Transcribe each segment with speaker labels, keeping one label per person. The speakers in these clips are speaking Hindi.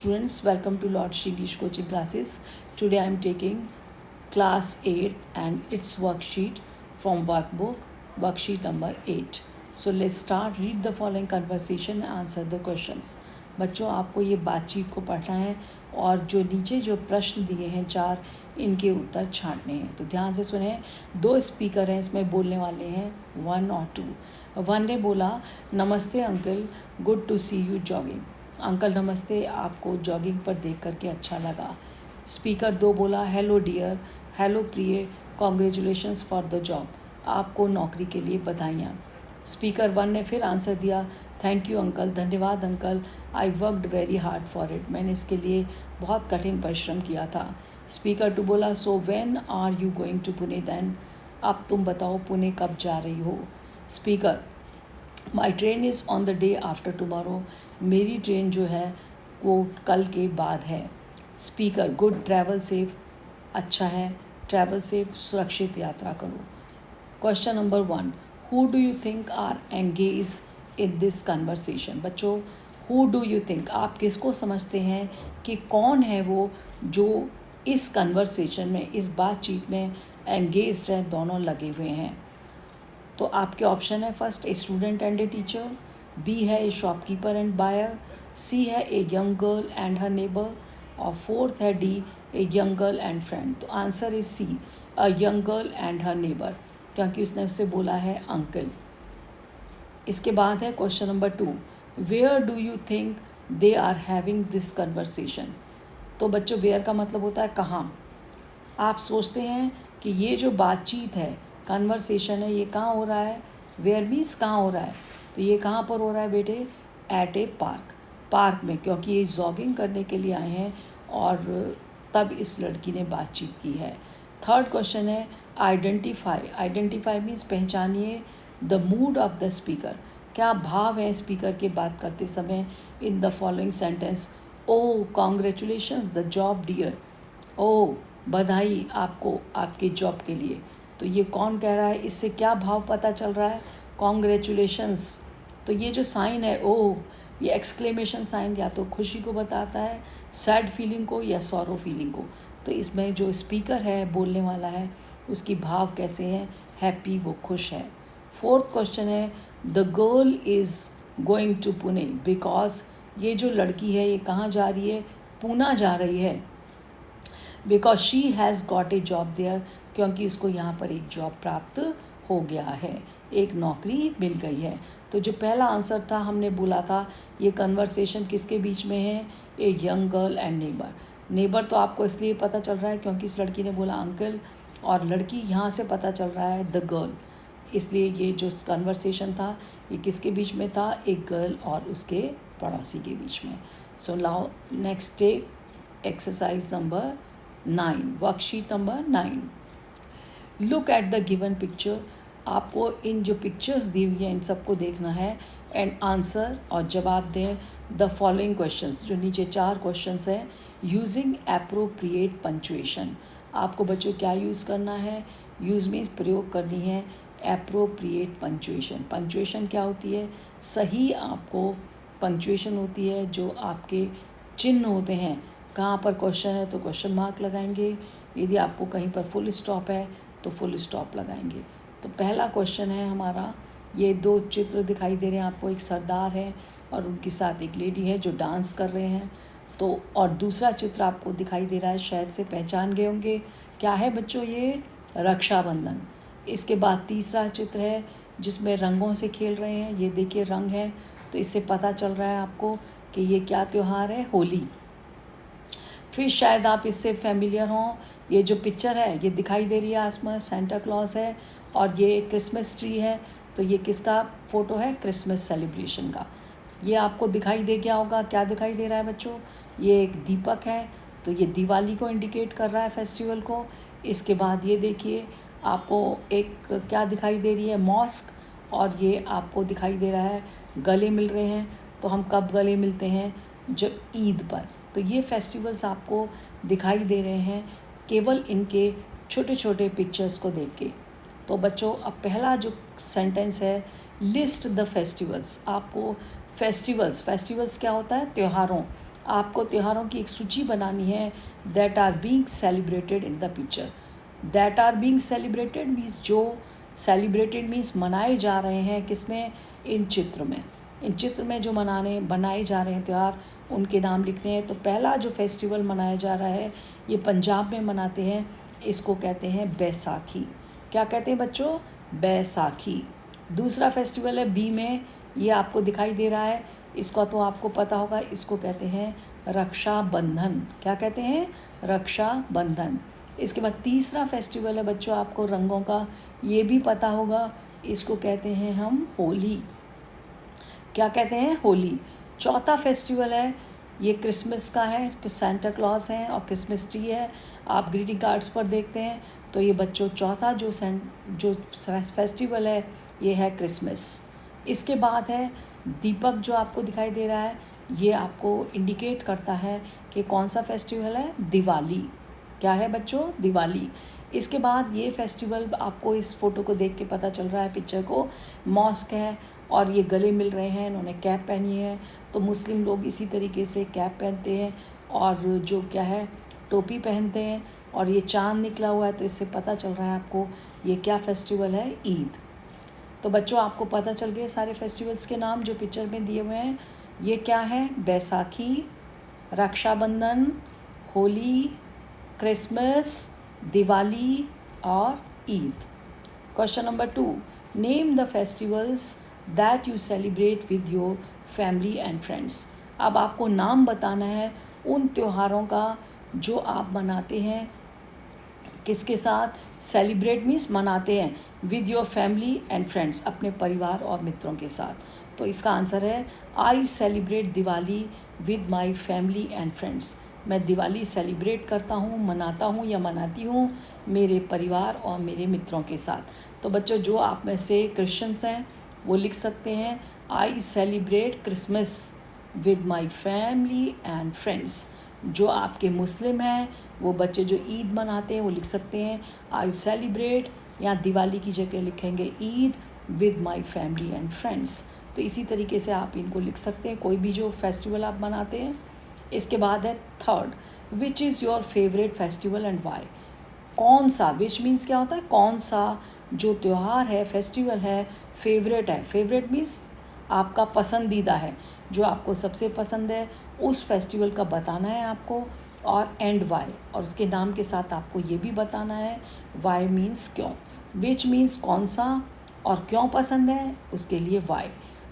Speaker 1: Students, welcome to Lord Shri English coaching classes. Today I am taking class 8th and its worksheet from worksheet number 8. So let's start. Read the following conversation and answer the questions. बच्चों, आपको ये बातचीत को पढ़ना है और जो नीचे जो प्रश्न दिए हैं 4, इनके उत्तर छांटने हैं. तो ध्यान से सुने. 2 स्पीकर हैं, इसमें बोलने वाले हैं 1 और 2. 1 ने बोला, नमस्ते uncle, good to see you jogging. Uncle नमस्ते, आपको जॉगिंग पर देख करके अच्छा लगा. स्पीकर 2 बोला, हेलो डियर, हेलो प्रिय, कॉन्ग्रेचुलेशंस फॉर द जॉब, आपको नौकरी के लिए बधाइयाँ. स्पीकर 1 ने फिर आंसर दिया, थैंक यू अंकल, धन्यवाद uncle, I worked very hard for it, मैंने इसके लिए बहुत कठिन परिश्रम किया था. स्पीकर 2 बोला, so when are you going to Pune then, अब तुम बताओ पुणे कब जा रही हो. Speaker, my train is on the day after tomorrow, मेरी ट्रेन जो है वो कल के बाद है. स्पीकर, गुड, ट्रैवल सेफ, अच्छा है, ट्रैवल सेफ, सुरक्षित यात्रा करो. Question number 1, who do you think are engage in this conversation. बच्चों, हु डू यू थिंक, आप किसको समझते हैं कि कौन है वो जो इस कन्वर्सेशन में, इस बातचीत में एंगेज है, दोनों लगे हुए हैं. तो आपके ऑप्शन है, first a student and a teacher, B है a shopkeeper and buyer, C है a young girl and her neighbour, और फोर्थ है D a young girl and friend. तो answer is C, a young girl and her neighbour, क्योंकि उसने उससे बोला है अंकल. इसके बाद है question number 2, where do you think they are having this conversation. तो बच्चों, वेयर का मतलब होता है कहाँ. आप सोचते हैं कि ये जो बातचीत है, कन्वर्सेशन है, ये कहाँ हो रहा है. वेयर मीन्स कहाँ हो रहा है, तो ये कहाँ पर हो रहा है बेटे, एट ए पार्क में, क्योंकि ये जॉगिंग करने के लिए आए हैं और तब इस लड़की ने बातचीत की है. थर्ड क्वेश्चन है, आइडेंटिफाई मीन्स पहचानिए the mood of the speaker, क्या भाव है स्पीकर के बात करते समय in the following sentence. Oh congratulations the job dear, oh बधाई आपको आपके जॉब के लिए. तो ये कौन कह रहा है, इससे क्या भाव पता चल रहा है, कॉन्ग्रेचुलेशंस. तो ये जो साइन है ओ, ये एक्सक्लेमेशन साइन या तो खुशी को बताता है, सैड फीलिंग को, या सॉरो फीलिंग को. तो इसमें जो स्पीकर है, बोलने वाला है, उसकी भाव कैसे हैं, हैप्पी, वो खुश है. फोर्थ क्वेश्चन है, the girl is going to Pune because, ये जो लड़की है ये कहाँ जा रही है, पूना जा रही है. Because she has got a job there, क्योंकि उसको यहाँ पर एक जॉब प्राप्त हो गया है, एक नौकरी मिल गई है. तो जो पहला आंसर था, हमने बोला था ये कन्वर्सेशन किसके बीच में है, a young girl and neighbour. Neighbour तो आपको इसलिए पता चल रहा है क्योंकि इस लड़की ने बोला अंकल, और लड़की यहाँ से पता चल रहा है द गर्ल, इसलिए ये जो कन्वर्सेशन था ये किसके बीच में था, एक गर्ल और उसके पड़ोसी के बीच में. So now next take exercise number 9, worksheet number 9. Look at the given picture, आपको इन जो पिक्चर्स दी हुई हैं इन सबको देखना है एंड आंसर, और जवाब दें द फॉलोइंग क्वेश्चंस. जो नीचे 4 क्वेश्चंस हैं, यूजिंग एप्रोप्रिएट पंचुएशन. आपको बच्चों क्या यूज़ करना है, यूज़ मीन्स प्रयोग करनी है एप्रोप्रिएट पंचुएशन. पंचुएशन क्या होती है, सही आपको पंचुएशन होती है, जो आपके चिन्ह होते हैं. कहाँ पर क्वेश्चन है तो क्वेश्चन मार्क लगाएंगे, यदि आपको कहीं पर फुल स्टॉप है तो फुल स्टॉप लगाएंगे. तो पहला क्वेश्चन है हमारा, ये 2 चित्र दिखाई दे रहे हैं आपको, एक सरदार है और उनके साथ एक लेडी है जो डांस कर रहे हैं. तो और दूसरा चित्र आपको दिखाई दे रहा है, शायद से पहचान गए होंगे, क्या है बच्चों, ये रक्षाबंधन. इसके बाद तीसरा चित्र है जिसमें रंगों से खेल रहे हैं, ये देखिए रंग है, तो इससे पता चल रहा है आपको कि ये क्या त्यौहार है, होली. फिर शायद आप इससे फैमिलियर हों, ये जो पिक्चर है ये दिखाई दे रही है आसपास, सेंटा क्लॉज है और ये क्रिसमस ट्री है. तो ये किसका फ़ोटो है, क्रिसमस सेलिब्रेशन का. ये आपको दिखाई दे गया होगा, क्या दिखाई दे रहा है बच्चों, ये एक दीपक है, तो ये दिवाली को इंडिकेट कर रहा है, फेस्टिवल को. इसके बाद ये देखिए आपको एक क्या दिखाई दे रही है, मॉस्क, और ये आपको दिखाई दे रहा है गले मिल रहे हैं. तो हम कब गले मिलते हैं, जब ईद पर. तो ये फेस्टिवल्स आपको दिखाई दे रहे हैं केवल इनके छोटे छोटे पिक्चर्स को देख के. तो बच्चों, अब पहला जो सेंटेंस है, लिस्ट द फेस्टिवल्स. आपको फेस्टिवल्स क्या होता है, त्योहारों, आपको त्योहारों की एक सूची बनानी है that are being celebrated in the picture. That are being celebrated means जो सेलिब्रेटेड मीन्स मनाए जा रहे हैं किसमें, इन चित्र में। इन चित्र में जो बनाए जा रहे हैं त्यौहार उनके नाम लिखने हैं। तो पहला जो फेस्टिवल मनाया जा रहा है ये पंजाब में मनाते हैं, इसको कहते हैं बैसाखी। क्या कहते हैं बच्चों, बैसाखी। दूसरा फेस्टिवल है बी में, ये आपको दिखाई दे रहा है, इसका तो आपको पता होगा, इसको कहते हैं रक्षाबंधन। क्या कहते हैं, रक्षाबंधन। इसके बाद तीसरा फेस्टिवल है बच्चों आपको रंगों का, ये भी पता होगा, इसको कहते हैं हम होली। क्या कहते हैं, होली। चौथा फेस्टिवल है ये क्रिसमस का है, सेंटा क्लॉज है और क्रिसमस ट्री है, आप ग्रीटिंग कार्ड्स पर देखते हैं। तो ये बच्चों चौथा जो फेस्टिवल है ये है क्रिसमस। इसके बाद है दीपक जो आपको दिखाई दे रहा है, ये आपको इंडिकेट करता है कि कौन सा फेस्टिवल है, दिवाली। क्या है बच्चों, दिवाली। इसके बाद ये फेस्टिवल आपको इस फ़ोटो को देख के पता चल रहा है, पिक्चर को, मॉस्क है और ये गले मिल रहे हैं, इन्होंने कैप पहनी है। तो मुस्लिम लोग इसी तरीके से कैप पहनते हैं और जो क्या है टोपी पहनते हैं, और ये चाँद निकला हुआ है तो इससे पता चल रहा है आपको ये क्या फेस्टिवल है, ईद। तो बच्चों आपको पता चल गए सारे फेस्टिवल्स के नाम जो पिक्चर में दिए हुए हैं। ये क्या है, बैसाखी, रक्षाबंधन, होली, क्रिसमस, दिवाली और Eid. Question number 2, name the festivals that you celebrate with your family and friends. अब आपको नाम बताना है उन त्योहारों का जो आप मनाते हैं किसके साथ, सेलिब्रेट मीन्स मनाते हैं, with your family and friends, अपने परिवार और मित्रों के साथ। तो इसका आंसर है I celebrate Diwali with my family and friends. मैं दिवाली सेलिब्रेट करता हूँ, मनाता हूँ या मनाती हूँ मेरे परिवार और मेरे मित्रों के साथ। तो बच्चों जो आप में से क्रिश्चियंस हैं वो लिख सकते हैं I celebrate Christmas with my family and friends. जो आपके मुस्लिम हैं वो बच्चे जो ईद मनाते हैं वो लिख सकते हैं आई सेलिब्रेट, या दिवाली की जगह लिखेंगे Eid with my family and friends. तो इसी तरीके से आप इनको लिख सकते हैं कोई भी जो फेस्टिवल आप मनाते हैं। इसके बाद है third, which is your favourite festival and why. कौन सा, विच मीन्स क्या होता है, कौन सा जो त्यौहार है, फेस्टिवल है, फेवरेट है। फेवरेट मीन्स आपका पसंदीदा है, जो आपको सबसे पसंद है उस फेस्टिवल का बताना है आपको, और एंड वाई, और उसके नाम के साथ आपको ये भी बताना है वाई मीन्स क्यों, विच मीन्स कौन सा, और क्यों पसंद है उसके लिए वाई।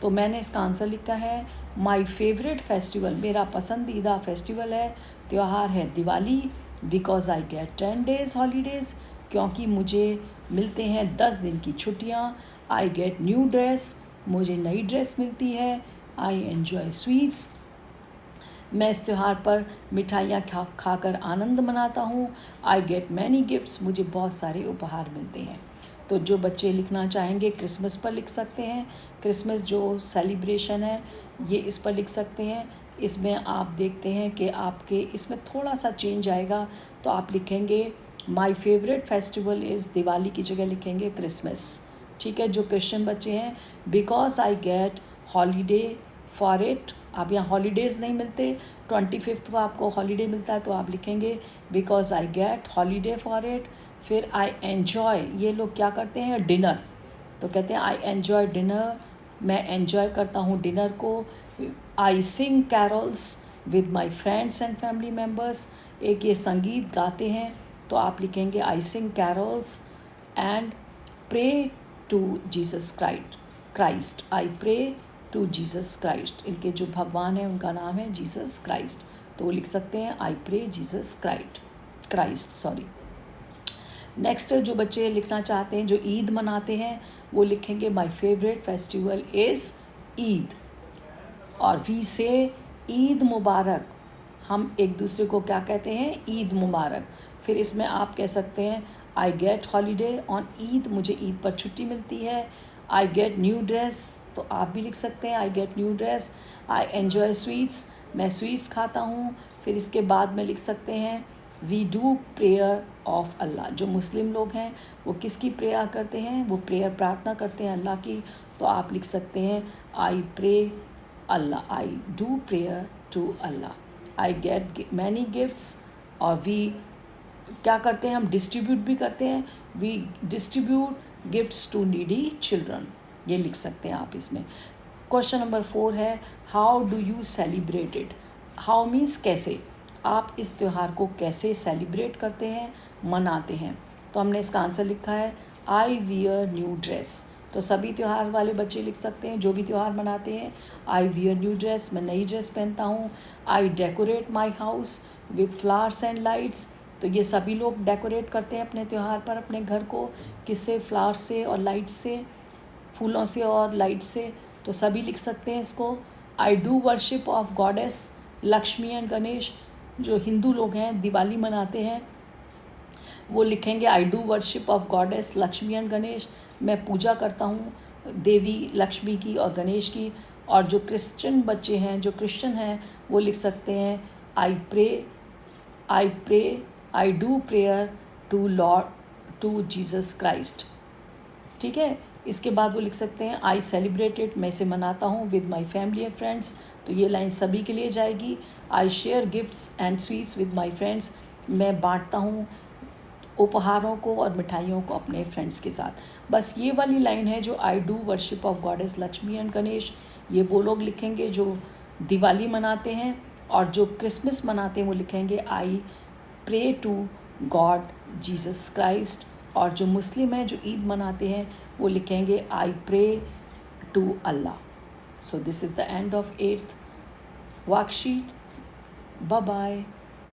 Speaker 1: तो मैंने इसका आंसर लिखा है माई फेवरेट फेस्टिवल, मेरा पसंदीदा फेस्टिवल है, त्यौहार है Diwali, because I get 10 days holidays, क्योंकि मुझे मिलते हैं 10 दिन की छुट्टियाँ। आई गेट न्यू ड्रेस, मुझे नई ड्रेस मिलती है। आई एन्जॉय स्वीट्स, मैं इस त्यौहार पर मिठाइयाँ खाकर आनंद मनाता हूँ। आई गेट मैनी गिफ्ट्स, मुझे बहुत सारे उपहार मिलते हैं। तो जो बच्चे लिखना चाहेंगे क्रिसमस पर लिख सकते हैं, क्रिसमस जो सेलिब्रेशन है ये इस पर लिख सकते हैं। इसमें आप देखते हैं कि आपके इसमें थोड़ा सा चेंज आएगा, तो आप लिखेंगे my favourite festival is, Diwali की जगह लिखेंगे क्रिसमस। ठीक है, जो क्रिश्चियन बच्चे हैं because I get holiday for it, आप यहाँ हॉलीडेज़ नहीं मिलते, 25th को आपको हॉलीडे मिलता है तो आप लिखेंगे because I get holiday for it. फिर आई एन्जॉय, ये लोग क्या करते हैं, डिनर, तो कहते हैं आई एन्जॉय डिनर, मैं एन्जॉय करता हूँ डिनर को। I sing carols with my friends and family members, एक ये संगीत गाते हैं तो आप लिखेंगे I sing carols. And pray to Jesus Christ, I pray to Jesus Christ, इनके जो भगवान हैं उनका नाम है जीसस क्राइस्ट, तो वो लिख सकते हैं I pray Jesus Christ. Next जो बच्चे लिखना चाहते हैं जो ईद मनाते हैं वो लिखेंगे my favourite festival is Eid, और वी से ईद मुबारक, हम एक दूसरे को क्या कहते हैं, ईद मुबारक। फिर इसमें आप कह सकते हैं I get holiday on Eid, मुझे ईद पर छुट्टी मिलती है। आई गेट न्यू ड्रेस, तो आप भी लिख सकते हैं I get new dress. I enjoy sweets, मैं स्वीट्स खाता हूँ। फिर इसके बाद में लिख सकते हैं वी डू प्रेयर ऑफ अल्लाह, जो मुस्लिम लोग हैं वो किसकी प्रेयर करते हैं, वो प्रेयर प्रार्थना करते हैं अल्लाह की, तो आप लिख सकते हैं I pray Allah, I do prayer to Allah. I get many gifts, और वी क्या करते हैं, हम डिस्ट्रीब्यूट भी करते हैं, we distribute gifts to needy children, ये लिख सकते हैं आप इसमें। क्वेश्चन नंबर 4 है how do you celebrate it. How means कैसे, आप इस त्यौहार को कैसे सेलिब्रेट करते हैं, मनाते हैं। तो हमने इसका आंसर लिखा है आई वियर न्यू ड्रेस। तो सभी त्यौहार वाले बच्चे लिख सकते हैं जो भी त्यौहार मनाते हैं, आई वियर न्यू ड्रेस, मैं नई ड्रेस पहनता हूँ। I decorate my house with flowers and lights, तो ये सभी लोग डेकोरेट करते हैं अपने त्यौहार पर अपने घर को, किससे, फ्लावर्स से और लाइट्स से, फूलों से और लाइट से, तो सभी लिख सकते हैं इसको। I do worship of goddess Lakshmi and Ganesh, जो हिंदू लोग हैं दिवाली मनाते हैं वो लिखेंगे I do worship of goddess Lakshmi and Ganesh, मैं पूजा करता हूँ देवी लक्ष्मी की और गणेश की। और जो क्रिश्चियन बच्चे हैं, जो क्रिश्चियन हैं, वो लिख सकते हैं I pray I do prayer to Lord to Jesus Christ. ठीक है, इसके बाद वो लिख सकते हैं आई सेलिब्रेट इट, मैं इसे मनाता हूँ with my family and friends, तो ये लाइन सभी के लिए जाएगी। I share gifts and sweets with my friends, मैं बांटता हूँ उपहारों को और मिठाइयों को अपने फ्रेंड्स के साथ। बस ये वाली लाइन है जो I do worship of goddess Lakshmi and Ganesh, ये वो लोग लिखेंगे जो दिवाली मनाते हैं, और जो क्रिसमस मनाते हैं वो लिखेंगे I pray to God Jesus Christ, और जो मुस्लिम हैं जो ईद मनाते हैं वो लिखेंगे I pray to Allah. So this is the end of 8th worksheet. Bye bye.